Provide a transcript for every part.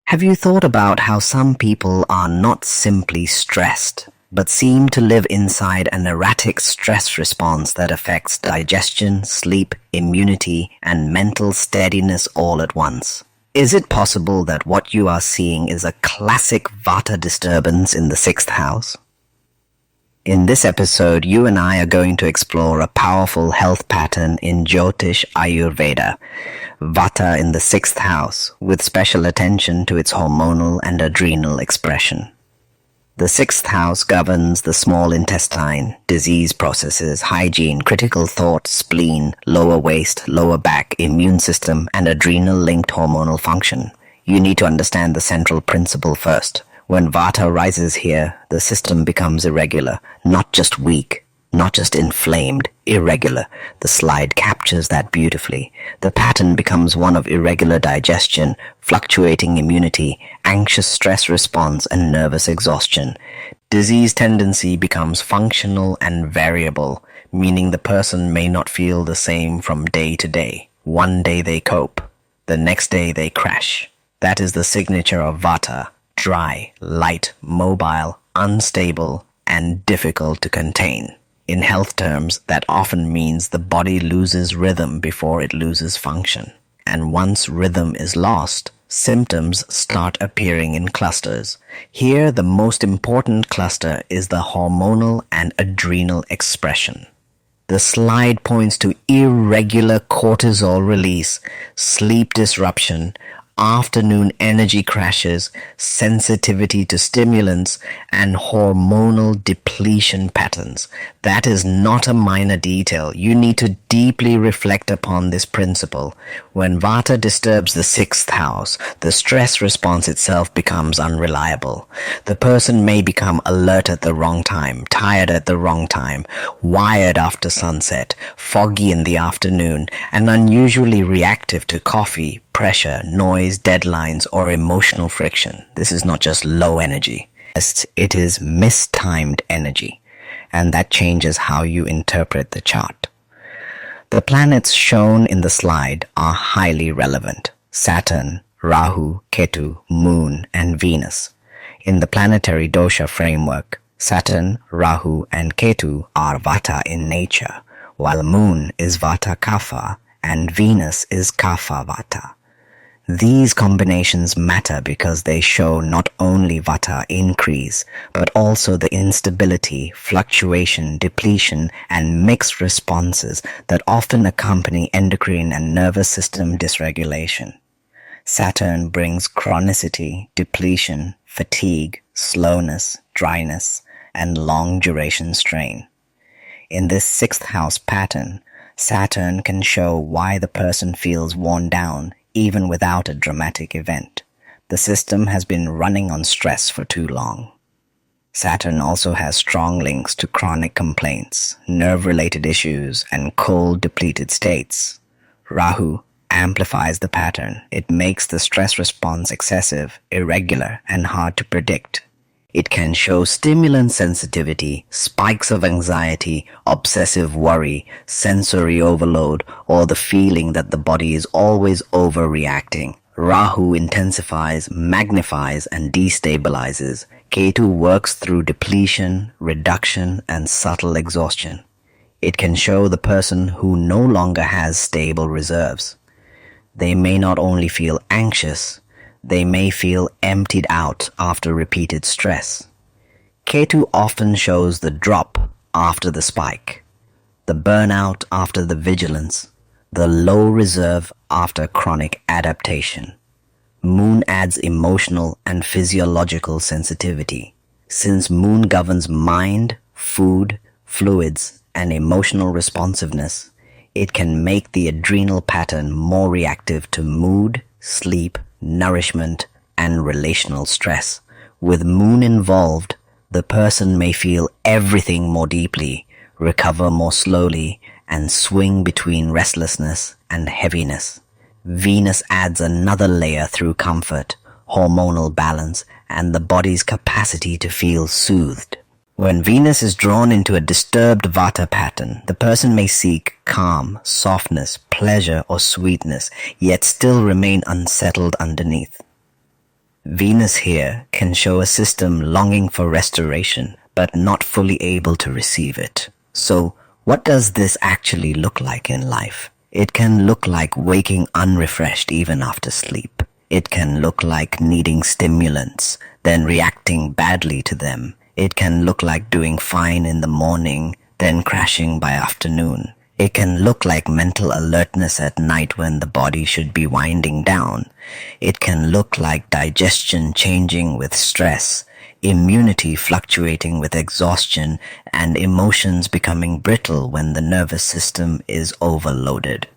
Have you thought about how some people are not simply stressed, but seem to live inside an erratic stress response that affects digestion, sleep, immunity, and mental steadiness all at once? Is it possible that what you are seeing is a classic Vata disturbance in the sixth house? In this episode, you and I are going to explore a powerful health pattern in Jyotish Ayurveda, Vata in the sixth house, with special attention to its hormonal and adrenal expression. The sixth house governs the small intestine, disease processes, hygiene, critical thought, spleen, lower waist, lower back, immune system, and adrenal-linked hormonal function. You need to understand the central principle first. When Vata rises here, the system becomes irregular, not just weak, not just inflamed, irregular. The slide captures that beautifully. The pattern becomes one of irregular digestion, fluctuating immunity, anxious stress response, and nervous exhaustion. Disease tendency becomes functional and variable, meaning the person may not feel the same from day to day. One day they cope, the next day they crash. That is the signature of Vata. Dry, light, mobile, unstable, and difficult to contain. In health terms, that often means the body loses rhythm before it loses function. And once rhythm is lost, symptoms start appearing in clusters. Here, the most important cluster is the hormonal and adrenal expression. The slide points to irregular cortisol release, sleep disruption, afternoon energy crashes, sensitivity to stimulants, and hormonal depletion patterns. That is not a minor detail. You need to deeply reflect upon this principle. When Vata disturbs the sixth house, the stress response itself becomes unreliable. The person may become alert at the wrong time, tired at the wrong time, wired after sunset, foggy in the afternoon, and unusually reactive to coffee, pressure, noise, deadlines, or emotional friction. This is not just low energy. It is mistimed energy, and that changes how you interpret the chart. The planets shown in the slide are highly relevant: Saturn, Rahu, Ketu, Moon, and Venus. In the planetary dosha framework, Saturn, Rahu, and Ketu are Vata in nature, while Moon is Vata Kapha and Venus is Kapha Vata. These combinations matter because they show not only Vata increase, but also the instability, fluctuation, depletion, and mixed responses that often accompany endocrine and nervous system dysregulation. Saturn brings chronicity, depletion, fatigue, slowness, dryness, and long-duration strain. In this sixth house pattern, Saturn can show why the person feels worn down even without a dramatic event. The system has been running on stress for too long. Saturn also has strong links to chronic complaints, nerve-related issues, and cold, depleted states. Rahu amplifies the pattern. It makes the stress response excessive, irregular, and hard to predict. It can show stimulant sensitivity, spikes of anxiety, obsessive worry, sensory overload, or the feeling that the body is always overreacting. Rahu intensifies, magnifies, and destabilizes. Ketu works through depletion, reduction, and subtle exhaustion. It can show the person who no longer has stable reserves. They may not only feel anxious, they may feel emptied out after repeated stress. Ketu often shows the drop after the spike, the burnout after the vigilance, the low reserve after chronic adaptation. Moon adds emotional and physiological sensitivity. Since Moon governs mind, food, fluids, and emotional responsiveness, it can make the adrenal pattern more reactive to mood, sleep, nourishment, and relational stress. With Moon involved, the person may feel everything more deeply, recover more slowly, and swing between restlessness and heaviness. Venus adds another layer through comfort, hormonal balance, and the body's capacity to feel soothed. When Venus is drawn into a disturbed Vata pattern, the person may seek calm, softness, pleasure, or sweetness, yet still remain unsettled underneath. Venus here can show a system longing for restoration, but not fully able to receive it. So, what does this actually look like in life? It can look like waking unrefreshed even after sleep. It can look like needing stimulants, then reacting badly to them. It can look like doing fine in the morning, then crashing by afternoon. It can look like mental alertness at night when the body should be winding down. It can look like digestion changing with stress, immunity fluctuating with exhaustion, and emotions becoming brittle when the nervous system is overloaded.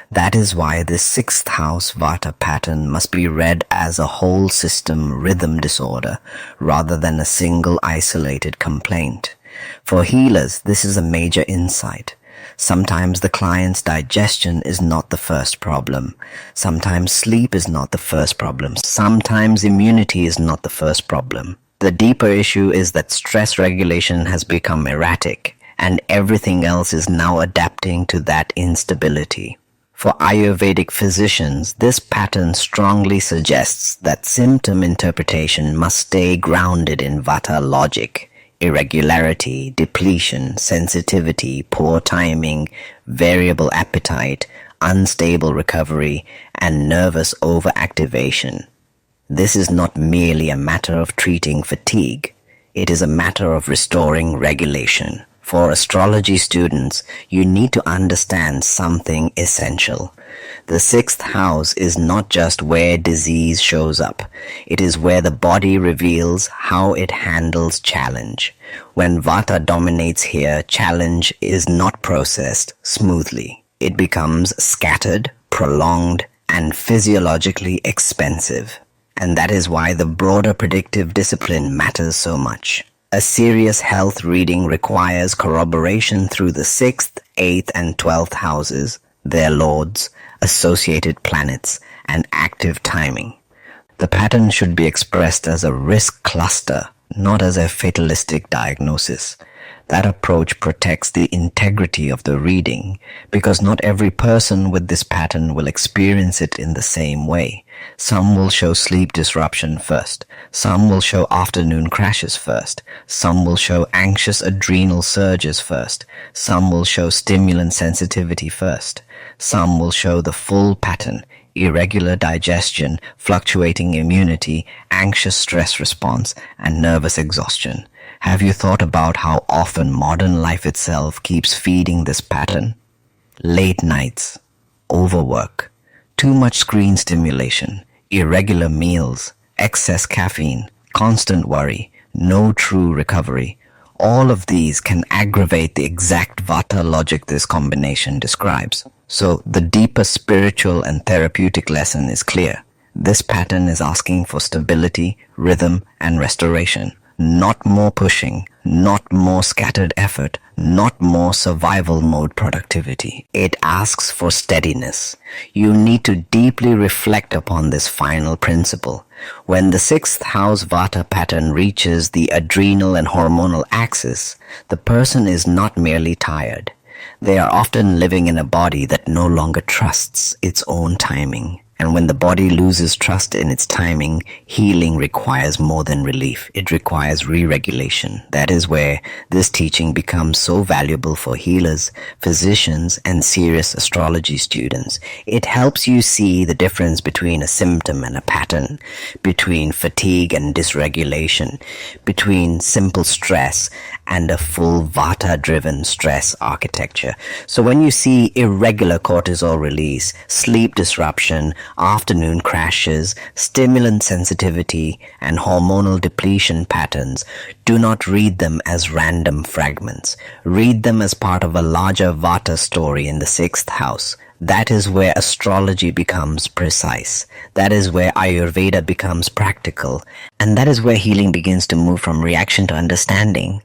That is why this sixth house Vata pattern must be read as a whole system rhythm disorder rather than a single isolated complaint. For healers, this is a major insight. Sometimes the client's digestion is not the first problem. Sometimes sleep is not the first problem. Sometimes immunity is not the first problem. The deeper issue is that stress regulation has become erratic, and everything else is now adapting to that instability. For Ayurvedic physicians, this pattern strongly suggests that symptom interpretation must stay grounded in Vata logic. Irregularity, depletion, sensitivity, poor timing, variable appetite, unstable recovery, and nervous overactivation. This is not merely a matter of treating fatigue. It is a matter of restoring regulation. For astrology students, you need to understand something essential. The sixth house is not just where disease shows up. It is where the body reveals how it handles challenge. When Vata dominates here, challenge is not processed smoothly. It becomes scattered, prolonged, and physiologically expensive. And that is why the broader predictive discipline matters so much. A serious health reading requires corroboration through the 6th, 8th, and 12th houses, their lords, associated planets, and active timing. The pattern should be expressed as a risk cluster, not as a fatalistic diagnosis. That approach protects the integrity of the reading because not every person with this pattern will experience it in the same way. Some will show sleep disruption first. Some will show afternoon crashes first. Some will show anxious adrenal surges first. Some will show stimulant sensitivity first. Some will show the full pattern: irregular digestion, fluctuating immunity, anxious stress response, and nervous exhaustion. Have you thought about how often modern life itself keeps feeding this pattern? Late nights, overwork, too much screen stimulation, irregular meals, excess caffeine, constant worry, no true recovery. All of these can aggravate the exact Vata logic this combination describes. So the deeper spiritual and therapeutic lesson is clear. This pattern is asking for stability, rhythm, and restoration. Not more pushing, not more scattered effort, not more survival mode productivity. It asks for steadiness. You need to deeply reflect upon this final principle. When the 6th house Vata pattern reaches the adrenal and hormonal axis, the person is not merely tired. They are often living in a body that no longer trusts its own timing. And when the body loses trust in its timing, healing requires more than relief. It requires re-regulation. That is where this teaching becomes so valuable for healers, physicians, and serious astrology students. It helps you see the difference between a symptom and a pattern, between fatigue and dysregulation, between simple stress and a full Vata-driven stress architecture. So when you see irregular cortisol release, sleep disruption, afternoon crashes, stimulant sensitivity, and hormonal depletion patterns, do not read them as random fragments. Read them as part of a larger Vata story in the 6th house. That is where astrology becomes precise. That is where Ayurveda becomes practical. And that is where healing begins to move from reaction to understanding.